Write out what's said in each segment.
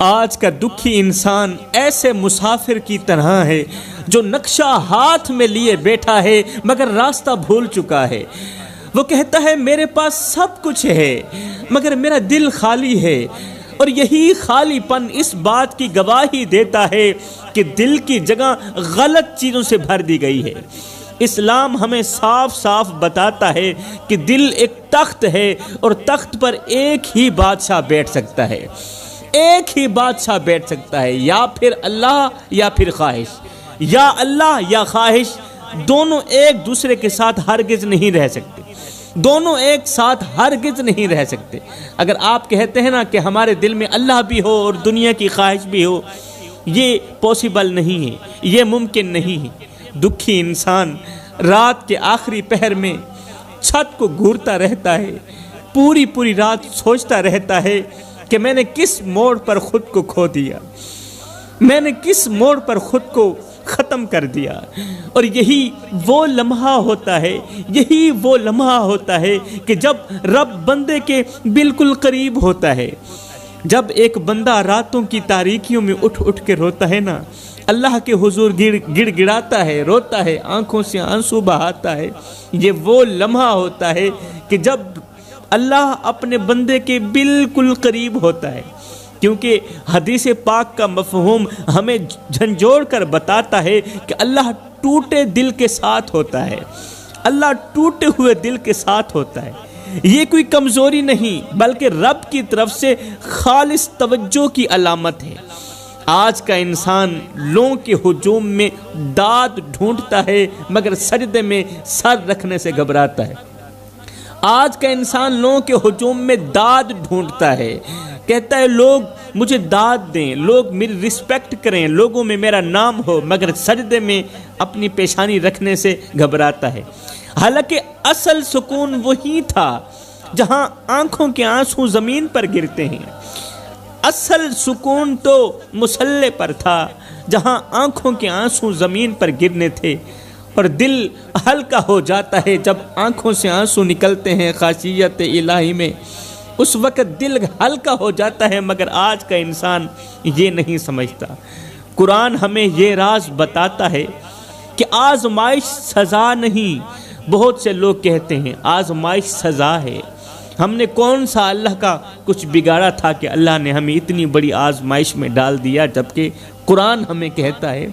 آج کا دکھی انسان ایسے مسافر کی طرح ہے جو نقشہ ہاتھ میں لیے بیٹھا ہے مگر راستہ بھول چکا ہے۔ وہ کہتا ہے میرے پاس سب کچھ ہے مگر میرا دل خالی ہے، اور یہی خالی پن اس بات کی گواہی دیتا ہے کہ دل کی جگہ غلط چیزوں سے بھر دی گئی ہے۔ اسلام ہمیں صاف صاف بتاتا ہے کہ دل ایک تخت ہے اور تخت پر ایک ہی بادشاہ بیٹھ سکتا ہے، ایک ہی بادشاہ بیٹھ سکتا ہے، یا پھر اللہ یا پھر خواہش، یا اللہ یا خواہش، دونوں ایک دوسرے کے ساتھ ہرگز نہیں رہ سکتے، دونوں ایک ساتھ ہرگز نہیں رہ سکتے۔ اگر آپ کہتے ہیں نا کہ ہمارے دل میں اللہ بھی ہو اور دنیا کی خواہش بھی ہو، یہ پاسبل نہیں ہے، یہ ممکن نہیں ہے۔ دکھی انسان رات کے آخری پہر میں چھت کو گھورتا رہتا ہے، پوری پوری رات سوچتا رہتا ہے کہ میں نے کس موڑ پر خود کو کھو دیا، میں نے کس موڑ پر خود کو ختم کر دیا۔ اور یہی وہ لمحہ ہوتا ہے، یہی وہ لمحہ ہوتا ہے کہ جب رب بندے کے بالکل قریب ہوتا ہے۔ جب ایک بندہ راتوں کی تاریکیوں میں اٹھ اٹھ کے روتا ہے نا، اللہ کے حضور گڑ گڑاتا ہے، روتا ہے، آنکھوں سے آنسو بہاتا ہے، یہ وہ لمحہ ہوتا ہے کہ جب اللہ اپنے بندے کے بالکل قریب ہوتا ہے۔ کیونکہ حدیث پاک کا مفہوم ہمیں جھنجھوڑ کر بتاتا ہے کہ اللہ ٹوٹے دل کے ساتھ ہوتا ہے، اللہ ٹوٹے ہوئے دل کے ساتھ ہوتا ہے۔ یہ کوئی کمزوری نہیں بلکہ رب کی طرف سے خالص توجہ کی علامت ہے۔ آج کا انسان لوگوں کے ہجوم میں داد ڈھونڈتا ہے مگر سجدے میں سر رکھنے سے گھبراتا ہے۔ آج کا انسان لوگوں کے ہجوم میں داد ڈھونڈتا ہے، کہتا ہے لوگ مجھے داد دیں، لوگ میری رسپیکٹ کریں، لوگوں میں میرا نام ہو، مگر سجدے میں اپنی پیشانی رکھنے سے گھبراتا ہے۔ حالانکہ اصل سکون وہی تھا جہاں آنکھوں کے آنسو زمین پر گرتے ہیں، اصل سکون تو مصلے پر تھا جہاں آنکھوں کے آنسو زمین پر گرنے تھے، اور دل ہلکا ہو جاتا ہے جب آنکھوں سے آنسو نکلتے ہیں خاشیت الہی میں، اس وقت دل ہلکا ہو جاتا ہے۔ مگر آج کا انسان یہ نہیں سمجھتا۔ قرآن ہمیں یہ راز بتاتا ہے کہ آزمائش سزا نہیں۔ بہت سے لوگ کہتے ہیں آزمائش سزا ہے، ہم نے کون سا اللہ کا کچھ بگاڑا تھا کہ اللہ نے ہمیں اتنی بڑی آزمائش میں ڈال دیا، جبکہ قرآن ہمیں کہتا ہے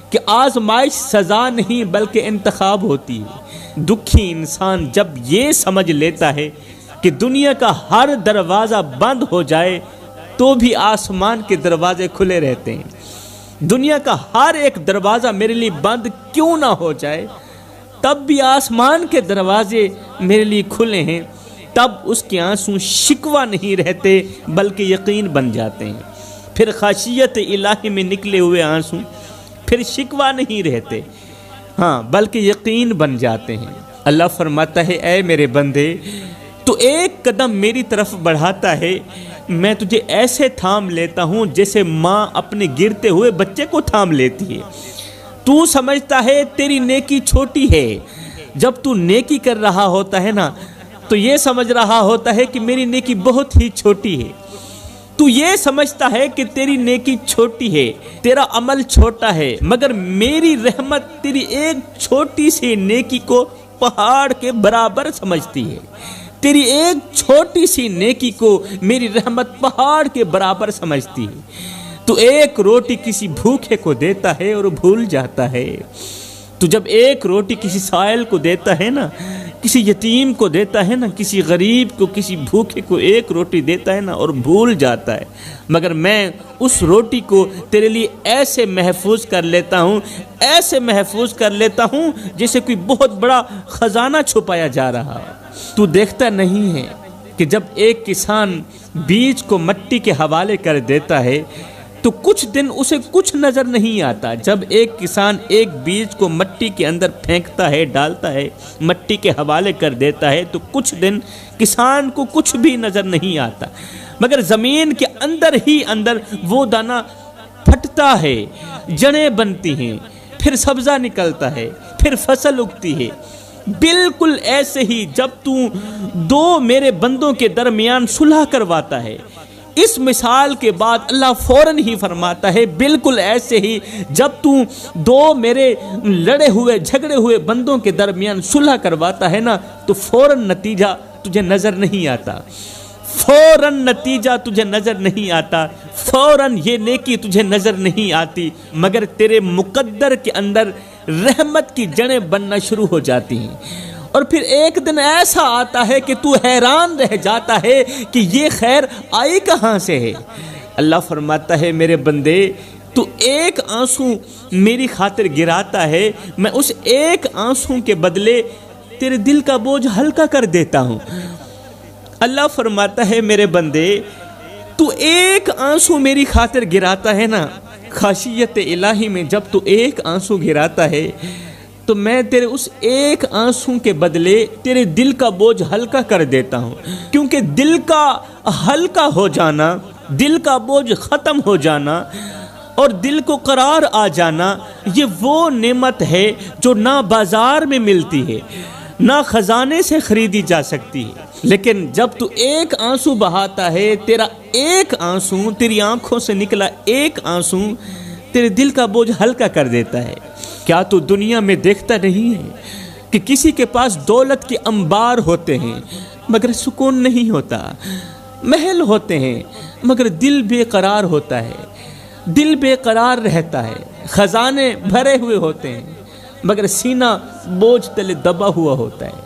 کہ آزمائش سزا نہیں بلکہ انتخاب ہوتی ہے۔ دکھی انسان جب یہ سمجھ لیتا ہے کہ دنیا کا ہر دروازہ بند ہو جائے تو بھی آسمان کے دروازے کھلے رہتے ہیں، دنیا کا ہر ایک دروازہ میرے لیے بند کیوں نہ ہو جائے تب بھی آسمان کے دروازے میرے لیے کھلے ہیں، تب اس کے آنسو شکوہ نہیں رہتے بلکہ یقین بن جاتے ہیں۔ پھر خاشیت الہی میں نکلے ہوئے آنسو پھر شکوہ نہیں رہتے، ہاں بلکہ یقین بن جاتے ہیں۔ اللہ فرماتا ہے اے میرے بندے، تو ایک قدم میری طرف بڑھاتا ہے، میں تجھے ایسے تھام لیتا ہوں جیسے ماں اپنے گرتے ہوئے بچے کو تھام لیتی ہے۔ تو سمجھتا ہے تیری نیکی چھوٹی ہے، جب تو نیکی کر رہا ہوتا ہے نا تو یہ سمجھ رہا ہوتا ہے کہ میری نیکی بہت ہی چھوٹی ہے۔ تو یہ سمجھتا ہے کہ تیری نیکی چھوٹی ہے، تیرا عمل چھوٹا ہے، مگر میری رحمت تیری ایک چھوٹی سی نیکی کو پہاڑ کے برابر سمجھتی ہے، تیری ایک چھوٹی سی نیکی کو میری رحمت پہاڑ کے برابر سمجھتی ہے۔ تو ایک روٹی کسی بھوکے کو دیتا ہے اور بھول جاتا ہے، تو جب ایک روٹی کسی سائل کو دیتا ہے نا، کسی یتیم کو دیتا ہے نا، کسی غریب کو، کسی بھوکے کو ایک روٹی دیتا ہے نا اور بھول جاتا ہے، مگر میں اس روٹی کو تیرے لیے ایسے محفوظ کر لیتا ہوں، ایسے محفوظ کر لیتا ہوں جیسے کوئی بہت بڑا خزانہ چھپایا جا رہا۔ تو دیکھتا نہیں ہے کہ جب ایک کسان بیج کو مٹی کے حوالے کر دیتا ہے تو کچھ دن اسے کچھ نظر نہیں آتا، جب ایک کسان ایک بیج کو مٹی کے اندر پھینکتا ہے، ڈالتا ہے، مٹی کے حوالے کر دیتا ہے تو کچھ دن کسان کو کچھ بھی نظر نہیں آتا، مگر زمین کے اندر ہی اندر وہ دانہ پھٹتا ہے، جڑیں بنتی ہیں، پھر سبزہ نکلتا ہے، پھر فصل اگتی ہے۔ بالکل ایسے ہی جب تو دو میرے بندوں کے درمیان صلح کرواتا ہے، اس مثال کے بعد اللہ فوراً ہی فرماتا ہے بالکل ایسے ہی جب تو دو میرے لڑے ہوئے جھگڑے ہوئے بندوں کے درمیان صلح کرواتا ہے نا تو فوراً نتیجہ تجھے نظر نہیں آتا، فوراً نتیجہ تجھے نظر نہیں آتا، فوراً یہ نیکی تجھے نظر نہیں آتی، مگر تیرے مقدر کے اندر رحمت کی جڑیں بننا شروع ہو جاتی ہیں، اور پھر ایک دن ایسا آتا ہے کہ تو حیران رہ جاتا ہے کہ یہ خیر آئی کہاں سے ہے۔ اللہ فرماتا ہے میرے بندے تو ایک آنسو میری خاطر گراتا ہے، میں اس ایک آنسو کے بدلے تیرے دل کا بوجھ ہلکا کر دیتا ہوں۔ اللہ فرماتا ہے میرے بندے تو ایک آنسو میری خاطر گراتا ہے نا، خاشیت الہی میں جب تو ایک آنسو گراتا ہے تو میں تیرے اس ایک آنسو کے بدلے تیرے دل کا بوجھ ہلکا کر دیتا ہوں، کیونکہ دل کا ہلکا ہو جانا، دل کا بوجھ ختم ہو جانا اور دل کو قرار آ جانا یہ وہ نعمت ہے جو نہ بازار میں ملتی ہے نہ خزانے سے خریدی جا سکتی ہے، لیکن جب تو ایک آنسو بہاتا ہے، تیرا ایک آنسو، تیری آنکھوں سے نکلا ایک آنسو تیرے دل کا بوجھ ہلکا کر دیتا ہے۔ کیا تو دنیا میں دیکھتا نہیں ہے کہ کسی کے پاس دولت کے انبار ہوتے ہیں مگر سکون نہیں ہوتا، محل ہوتے ہیں مگر دل بے قرار ہوتا ہے، دل بے قرار رہتا ہے، خزانے بھرے ہوئے ہوتے ہیں مگر سینہ بوجھ تلے دبا ہوا ہوتا ہے،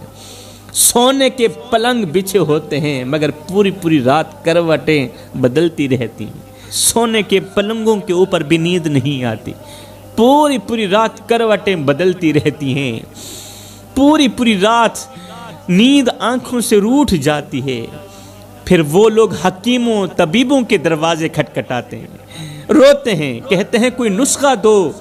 سونے کے پلنگ بچھے ہوتے ہیں مگر پوری پوری رات کروٹیں بدلتی رہتی ہیں، سونے کے پلنگوں کے اوپر بھی نیند نہیں آتی، پوری پوری رات کروٹیں بدلتی رہتی ہیں، پوری پوری رات نیند آنکھوں سے روٹھ جاتی ہے۔ پھر وہ لوگ حکیموں طبیبوں کے دروازے کھٹکھٹاتے ہیں، روتے ہیں، کہتے ہیں کوئی نسخہ دو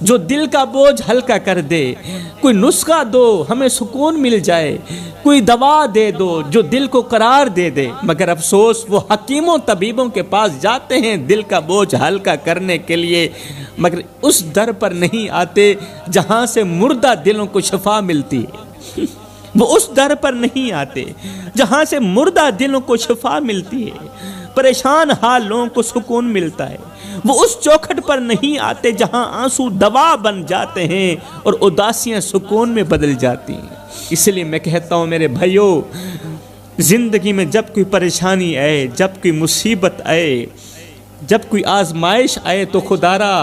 جو دل کا بوجھ ہلکا کر دے، کوئی نسخہ دو ہمیں سکون مل جائے، کوئی دوا دے دو جو دل کو قرار دے دے، مگر افسوس وہ حکیموں طبیبوں کے پاس جاتے ہیں دل کا بوجھ ہلکا کرنے کے لیے، مگر اس در پر نہیں آتے جہاں سے مردہ دلوں کو شفا ملتی ہے، وہ اس در پر نہیں آتے جہاں سے مردہ دلوں کو شفا ملتی ہے، پریشان حال لوگوں کو سکون ملتا ہے، وہ اس چوکھٹ پر نہیں آتے جہاں آنسو دوا بن جاتے ہیں اور اداسیاں سکون میں بدل جاتی ہیں۔ اس لیے میں کہتا ہوں میرے بھائیو، زندگی میں جب کوئی پریشانی آئے، جب کوئی مصیبت آئے، جب کوئی آزمائش آئے تو خدارا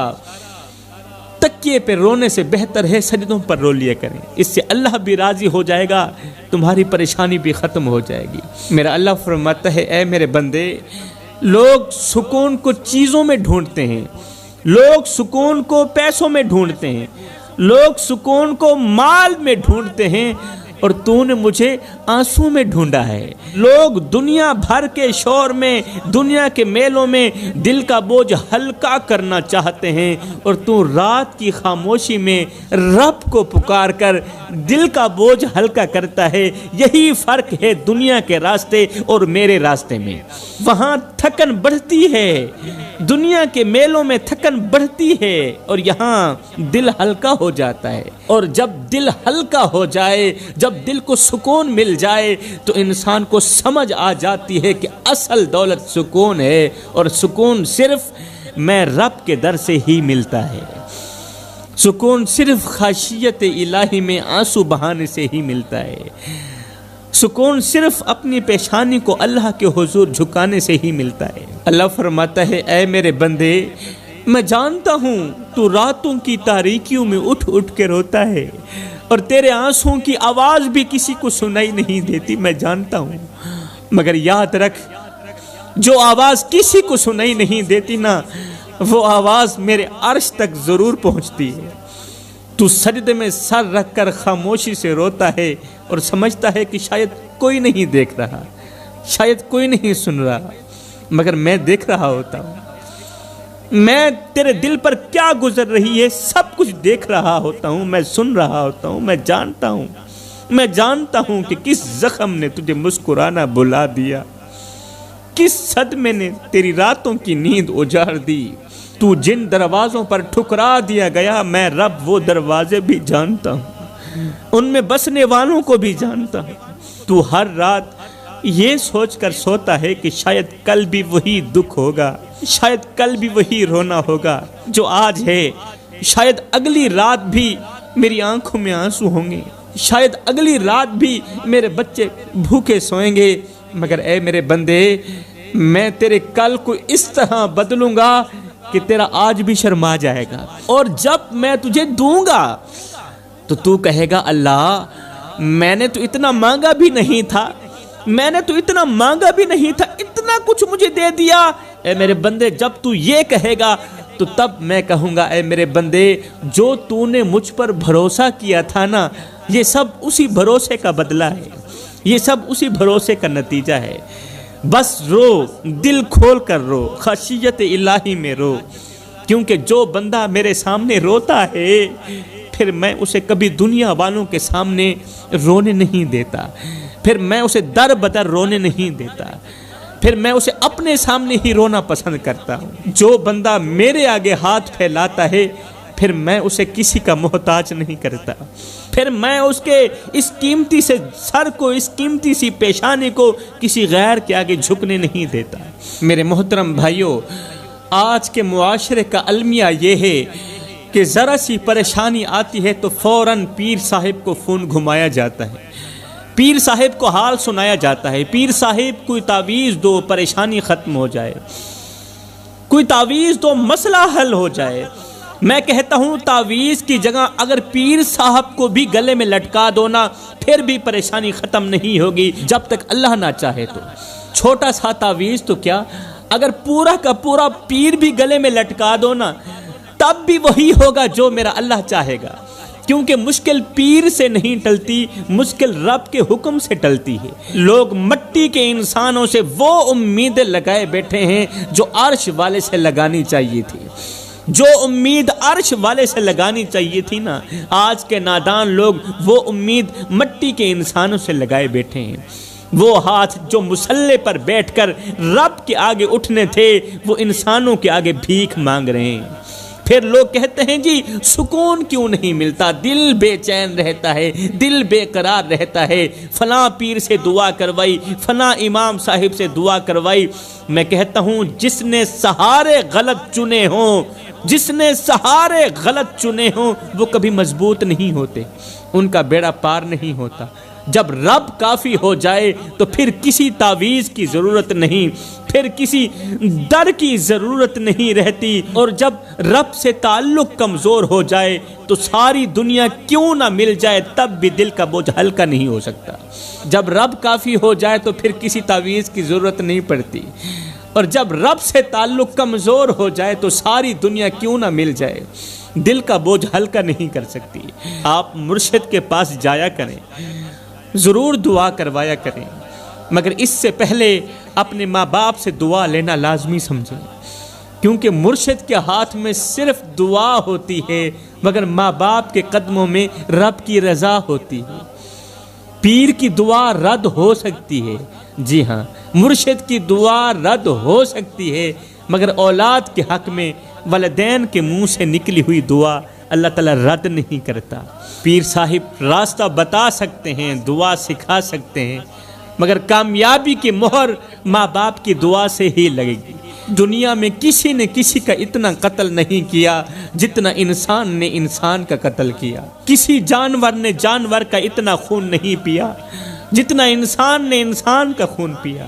تکیے پہ رونے سے بہتر ہے سجدوں پر رو لیا کریں، اس سے اللہ بھی راضی ہو جائے گا، تمہاری پریشانی بھی ختم ہو جائے گی۔ میرا اللہ فرماتا ہے اے میرے بندے، لوگ سکون کو چیزوں میں ڈھونڈتے ہیں، لوگ سکون کو پیسوں میں ڈھونڈتے ہیں، لوگ سکون کو مال میں ڈھونڈتے ہیں، اور تو نے مجھے آنسو میں ڈھونڈا ہے۔ لوگ دنیا بھر کے شور میں، دنیا کے میلوں میں دل کا بوجھ ہلکا کرنا چاہتے ہیں، اور تو رات کی خاموشی میں رب کو پکار کر دل کا بوجھ ہلکا کرتا ہے۔ یہی فرق ہے دنیا کے راستے اور میرے راستے میں۔ وہاں تھکن بڑھتی ہے، دنیا کے میلوں میں تھکن بڑھتی ہے، اور یہاں دل ہلکا ہو جاتا ہے، اور جب دل ہلکا ہو جائے، جب دل کو سکون مل جائے تو انسان کو سمجھ آ جاتی ہے کہ اصل دولت سکون ہے، اور سکون صرف میں رب کے در سے ہی ملتا ہے، سکون صرف خاشیت الہی میں آنسو بہانے سے ہی ملتا ہے، سکون صرف اپنی پیشانی کو اللہ کے حضور جھکانے سے ہی ملتا ہے۔ اللہ فرماتا ہے اے میرے بندے، میں جانتا ہوں تو راتوں کی تاریکیوں میں اٹھ اٹھ کے روتا ہے، اور تیرے آنسوں کی آواز بھی کسی کو سنائی نہیں دیتی، میں جانتا ہوں، مگر یاد رکھ جو آواز کسی کو سنائی نہیں دیتی نا، وہ آواز میرے عرش تک ضرور پہنچتی ہے۔ تو سجدے میں سر رکھ کر خاموشی سے روتا ہے اور سمجھتا ہے کہ شاید کوئی نہیں دیکھ رہا، شاید کوئی نہیں سن رہا، مگر میں دیکھ رہا ہوتا ہوں، میں تیرے دل پر کیا گزر رہی ہے سب کچھ دیکھ رہا ہوتا ہوں، میں سن رہا ہوتا ہوں، میں جانتا ہوں کہ کس زخم نے تجھے مسکرانا بلا دیا، کس صدمے نے تیری راتوں کی نیند اجاڑ دی، تو جن دروازوں پر ٹھکرا دیا گیا میں رب وہ دروازے بھی جانتا ہوں، ان میں بسنے والوں کو بھی جانتا ہوں، تو ہر رات یہ سوچ کر سوتا ہے کہ شاید کل بھی وہی دکھ ہوگا، شاید کل بھی وہی رونا ہوگا جو آج ہے، شاید اگلی رات بھی میری آنکھوں میں آنسو ہوں گے، شاید اگلی رات بھی میرے بچے بھوکے سوئیں گے، مگر اے میرے بندے میں تیرے کل کو اس طرح بدلوں گا کہ تیرا آج بھی شرما جائے گا، اور جب میں تجھے دوں گا تو تو کہے گا اللہ میں نے تو اتنا مانگا بھی نہیں تھا، میں نے تو اتنا مانگا بھی نہیں تھا، اتنا کچھ مجھے دے دیا۔ اے میرے بندے جب تو یہ کہے گا تو تب میں کہوں گا اے میرے بندے جو تو نے مجھ پر بھروسہ کیا تھا نا، یہ سب اسی بھروسے کا بدلہ ہے، یہ سب اسی بھروسے کا نتیجہ ہے۔ بس رو، دل کھول کر رو، خشیت الہی میں رو، کیونکہ جو بندہ میرے سامنے روتا ہے پھر میں اسے کبھی دنیا والوں کے سامنے رونے نہیں دیتا، پھر میں اسے در بدر رونے نہیں دیتا، پھر میں اسے اپنے سامنے ہی رونا پسند کرتا ہوں۔ جو بندہ میرے آگے ہاتھ پھیلاتا ہے پھر میں اسے کسی کا محتاج نہیں کرتا، پھر میں اس کے اس قیمتی سے سر کو، اس قیمتی سی پیشانی کو کسی غیر کے آگے جھکنے نہیں دیتا۔ میرے محترم بھائیوں، آج کے معاشرے کا المیہ یہ ہے کہ ذرا سی پریشانی آتی ہے تو فوراً پیر صاحب کو فون گھمایا جاتا ہے، پیر صاحب کو حال سنایا جاتا ہے، پیر صاحب کوئی تعویذ دو پریشانی ختم ہو جائے، کوئی تعویذ دو مسئلہ حل ہو جائے۔ میں کہتا ہوں تعویذ کی جگہ اگر پیر صاحب کو بھی گلے میں لٹکا دو نا پھر بھی پریشانی ختم نہیں ہوگی جب تک اللہ نہ چاہے تو۔ چھوٹا سا تعویذ تو کیا، اگر پورا کا پورا پیر بھی گلے میں لٹکا دو نا تب بھی وہی ہوگا جو میرا اللہ چاہے گا، کیونکہ مشکل پیر سے نہیں ٹلتی، مشکل رب کے حکم سے ٹلتی ہے۔ لوگ مٹی کے انسانوں سے وہ امیدیں لگائے بیٹھے ہیں جو عرش والے سے لگانی چاہیے تھی، جو امید عرش والے سے لگانی چاہیے تھی نا، آج کے نادان لوگ وہ امید مٹی کے انسانوں سے لگائے بیٹھے ہیں۔ وہ ہاتھ جو مصلے پر بیٹھ کر رب کے آگے اٹھنے تھے وہ انسانوں کے آگے بھیک مانگ رہے ہیں۔ پھر لوگ کہتے ہیں جی سکون کیوں نہیں ملتا، دل بے چین رہتا ہے، دل بے قرار رہتا ہے، فلاں پیر سے دعا کروائی، فلاں امام صاحب سے دعا کروائی۔ میں کہتا ہوں جس نے سہارے غلط چنے ہوں، جس نے سہارے غلط چنے ہوں وہ کبھی مضبوط نہیں ہوتے، ان کا بیڑا پار نہیں ہوتا۔ جب رب کافی ہو جائے تو پھر کسی تعویذ کی ضرورت نہیں، پھر کسی در کی ضرورت نہیں رہتی، اور جب رب سے تعلق کمزور ہو جائے تو ساری دنیا کیوں نہ مل جائے تب بھی دل کا بوجھ ہلکا نہیں ہو سکتا۔ جب رب کافی ہو جائے تو پھر کسی تعویذ کی ضرورت نہیں پڑتی، اور جب رب سے تعلق کمزور ہو جائے تو ساری دنیا کیوں نہ مل جائے دل کا بوجھ ہلکا نہیں کر سکتی۔ آپ مرشد کے پاس جایا کریں، ضرور دعا کروایا کریں، مگر اس سے پہلے اپنے ماں باپ سے دعا لینا لازمی سمجھیں، کیونکہ مرشد کے ہاتھ میں صرف دعا ہوتی ہے مگر ماں باپ کے قدموں میں رب کی رضا ہوتی ہے۔ پیر کی دعا رد ہو سکتی ہے، جی ہاں مرشد کی دعا رد ہو سکتی ہے، مگر اولاد کے حق میں والدین کے منہ سے نکلی ہوئی دعا اللہ تعالیٰ رد نہیں کرتا۔ پیر صاحب راستہ بتا سکتے ہیں، دعا سکھا سکتے ہیں، مگر کامیابی کی مہر ماں باپ کی دعا سے ہی لگے گی۔ دنیا میں کسی نے کسی کا اتنا قتل نہیں کیا جتنا انسان نے انسان کا قتل کیا، کسی جانور نے جانور کا اتنا خون نہیں پیا جتنا انسان نے انسان کا خون پیا۔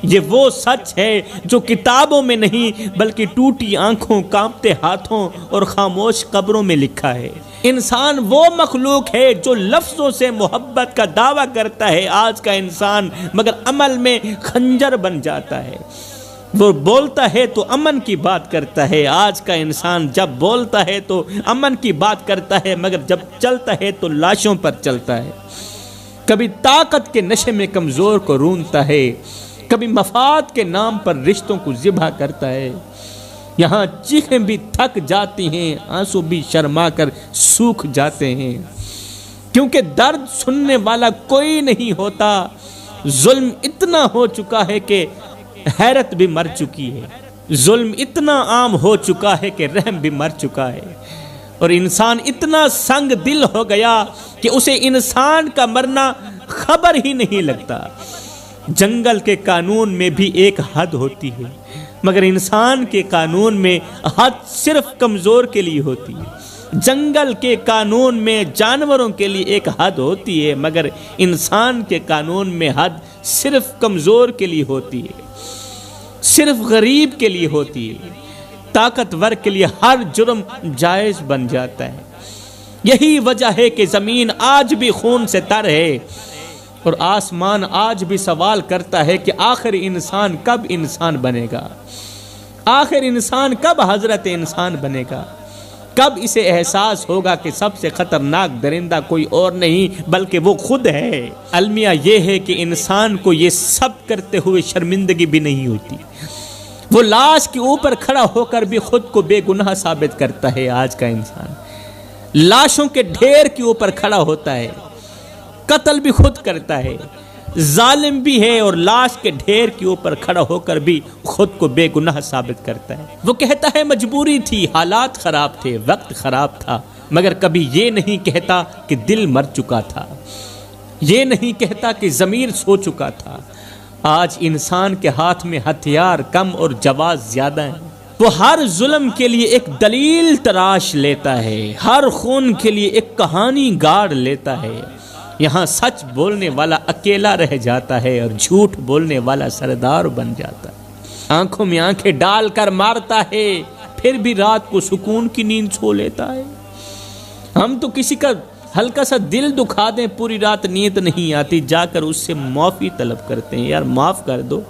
یہ وہ سچ ہے جو کتابوں میں نہیں بلکہ ٹوٹی آنکھوں، کانپتے ہاتھوں اور خاموش قبروں میں لکھا ہے۔ انسان وہ مخلوق ہے جو لفظوں سے محبت کا دعویٰ کرتا ہے آج کا انسان، مگر عمل میں خنجر بن جاتا ہے۔ وہ بولتا ہے تو امن کی بات کرتا ہے، آج کا انسان جب بولتا ہے تو امن کی بات کرتا ہے مگر جب چلتا ہے تو لاشوں پر چلتا ہے۔ کبھی طاقت کے نشے میں کمزور کو رونتا ہے، کبھی مفاد کے نام پر رشتوں کو ذبح کرتا ہے۔ یہاں چیخیں بھی تھک جاتی ہیں، آنسو بھی شرما کر سوکھ جاتے ہیں، کیونکہ درد سننے والا کوئی نہیں ہوتا۔ ظلم اتنا ہو چکا ہے کہ حیرت بھی مر چکی ہے، ظلم اتنا عام ہو چکا ہے کہ رحم بھی مر چکا ہے، اور انسان اتنا سنگ دل ہو گیا کہ اسے انسان کا مرنا خبر ہی نہیں لگتا۔ جنگل کے قانون میں بھی ایک حد ہوتی ہے، مگر انسان کے قانون میں حد صرف کمزور کے لیے ہوتی ہے۔ جنگل کے قانون میں جانوروں کے لیے ایک حد ہوتی ہے، مگر انسان کے قانون میں حد صرف کمزور کے لیے ہوتی ہے، صرف غریب کے لیے ہوتی ہے۔ طاقتور کے لیے ہر جرم جائز بن جاتا ہے۔ یہی وجہ ہے کہ زمین آج بھی خون سے تر ہے، اور آسمان آج بھی سوال کرتا ہے کہ آخر انسان کب انسان بنے گا، آخر انسان کب حضرت انسان بنے گا، کب اسے احساس ہوگا کہ سب سے خطرناک درندہ کوئی اور نہیں بلکہ وہ خود ہے۔ المیہ یہ ہے کہ انسان کو یہ سب کرتے ہوئے شرمندگی بھی نہیں ہوتی، وہ لاش کے اوپر کھڑا ہو کر بھی خود کو بے گناہ ثابت کرتا ہے۔ آج کا انسان لاشوں کے ڈھیر کے اوپر کھڑا ہوتا ہے، قتل بھی خود کرتا ہے، ظالم بھی ہے، اور لاش کے ڈھیر کے اوپر کھڑا ہو کر بھی خود کو بے گناہ ثابت کرتا ہے۔ وہ کہتا ہے مجبوری تھی، حالات خراب تھے، وقت خراب تھا، مگر کبھی یہ نہیں کہتا کہ دل مر چکا تھا، یہ نہیں کہتا کہ ضمیر سو چکا تھا۔ آج انسان کے ہاتھ میں ہتھیار کم اور جواز زیادہ ہیں، وہ ہر ظلم کے لیے ایک دلیل تراش لیتا ہے، ہر خون کے لیے ایک کہانی گاڑ لیتا ہے۔ یہاں سچ بولنے والا اکیلا رہ جاتا ہے اور جھوٹ بولنے والا سردار بن جاتا ہے۔ آنکھوں میں آنکھیں ڈال کر مارتا ہے، پھر بھی رات کو سکون کی نیند سو لیتا ہے۔ ہم تو کسی کا ہلکا سا دل دکھا دیں پوری رات نیند نہیں آتی، جا کر اس سے معافی طلب کرتے ہیں، یار معاف کر دو،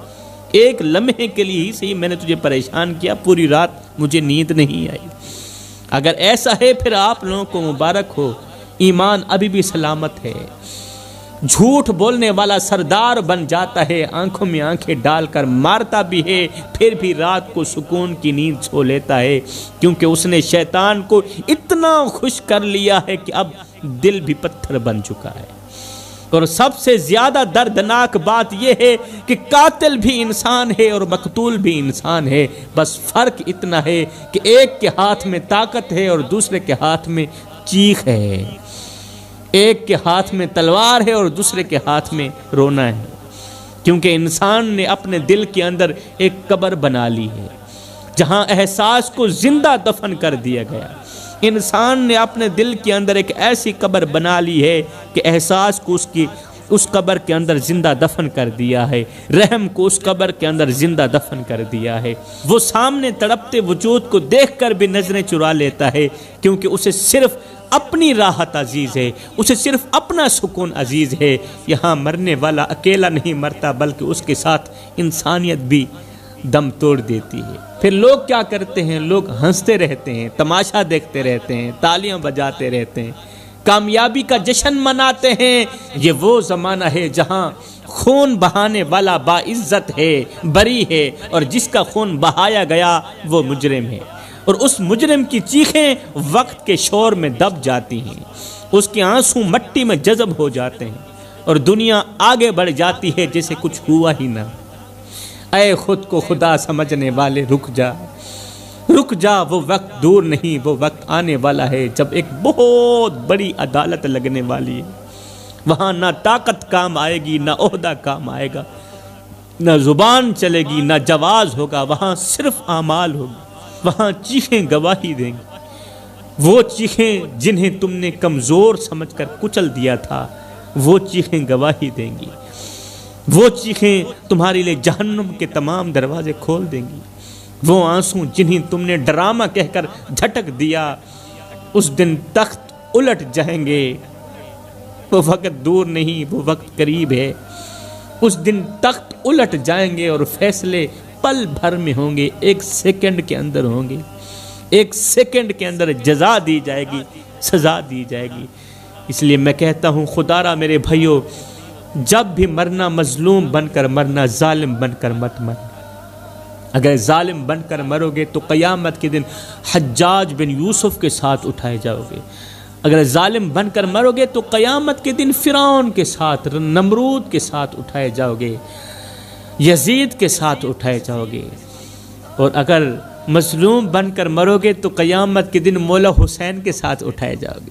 ایک لمحے کے لیے ہی صحیح میں نے تجھے پریشان کیا، پوری رات مجھے نیند نہیں آئی۔ اگر ایسا ہے پھر آپ لوگوں کو مبارک ہو، ایمان ابھی بھی سلامت ہے۔ جھوٹ بولنے والا سردار بن جاتا ہے، آنکھوں میں آنکھیں ڈال کر مارتا بھی ہے، پھر بھی رات کو سکون کی نیند سو لیتا ہے، کیونکہ اس نے شیطان کو اتنا خوش کر لیا ہے کہ اب دل بھی پتھر بن چکا ہے۔ اور سب سے زیادہ دردناک بات یہ ہے کہ قاتل بھی انسان ہے اور مقتول بھی انسان ہے، بس فرق اتنا ہے کہ ایک کے ہاتھ میں طاقت ہے اور دوسرے کے ہاتھ میں چیخ ہے، ایک کے ہاتھ میں تلوار ہے اور دوسرے کے ہاتھ میں رونا ہے، کیونکہ انسان نے اپنے دل کے اندر ایک قبر بنا لی ہے جہاں احساس کو زندہ دفن کر دیا گیا۔ انسان نے اپنے دل کے اندر ایک ایسی قبر بنا لی ہے کہ احساس کو اس قبر کے اندر زندہ دفن کر دیا ہے، رحم کو اس قبر کے اندر زندہ دفن کر دیا ہے۔ وہ سامنے تڑپتے وجود کو دیکھ کر بھی نظریں چرا لیتا ہے، کیونکہ اسے صرف اپنی راحت عزیز ہے، اسے صرف اپنا سکون عزیز ہے۔ یہاں مرنے والا اکیلا نہیں مرتا بلکہ اس کے ساتھ انسانیت بھی دم توڑ دیتی ہے۔ پھر لوگ کیا کرتے ہیں؟ لوگ ہنستے رہتے ہیں، تماشا دیکھتے رہتے ہیں، تالیاں بجاتے رہتے ہیں، کامیابی کا جشن مناتے ہیں۔ یہ وہ زمانہ ہے جہاں خون بہانے والا باعزت ہے، بری ہے، اور جس کا خون بہایا گیا وہ مجرم ہے، اور اس مجرم کی چیخیں وقت کے شور میں دب جاتی ہیں، اس کے آنسو مٹی میں جذب ہو جاتے ہیں، اور دنیا آگے بڑھ جاتی ہے جیسے کچھ ہوا ہی نہ۔ اے خود کو خدا سمجھنے والے رک جا، رک جا، وہ وقت دور نہیں، وہ وقت آنے والا ہے جب ایک بہت بڑی عدالت لگنے والی ہے۔ وہاں نہ طاقت کام آئے گی، نہ عہدہ کام آئے گا، نہ زبان چلے گی، نہ جواز ہوگا، وہاں صرف اعمال ہوگی۔ وہاں چیخیں گواہی دیں گی، وہ چیخیں جنہیں تم نے کمزور سمجھ کر کچل دیا تھا، وہ چیخیں گواہی دیں گی، وہ چیخیں تمہارے لیے جہنم کے تمام دروازے کھول دیں گی۔ وہ آنسو جنہیں تم نے ڈرامہ کہہ کر جھٹک دیا، اس دن تخت الٹ جائیں گے۔ وہ وقت دور نہیں، وہ وقت قریب ہے۔ اس دن تخت الٹ جائیں گے اور فیصلے پل بھر میں ہوں گے، ایک سیکنڈ کے اندر ہوں گے، ایک سیکنڈ کے اندر جزا دی جائے گی، سزا دی جائے گی۔ اس لیے میں کہتا ہوں خدا را میرے بھائیو، جب بھی مرنا مظلوم بن کر مرنا، ظالم بن کر مت مرنا۔ اگر ظالم بن کر مرو گے تو قیامت کے دن حجاج بن یوسف کے ساتھ اٹھائے جاؤ گے، اگر ظالم بن کر مرو گے تو قیامت کے دن فرعون کے ساتھ، نمرود کے ساتھ اٹھائے جاؤ گے، یزید کے ساتھ اٹھائے جاؤ گے، اور اگر مظلوم بن کر مرو گے تو قیامت کے دن مولا حسین کے ساتھ اٹھائے جاؤ گے۔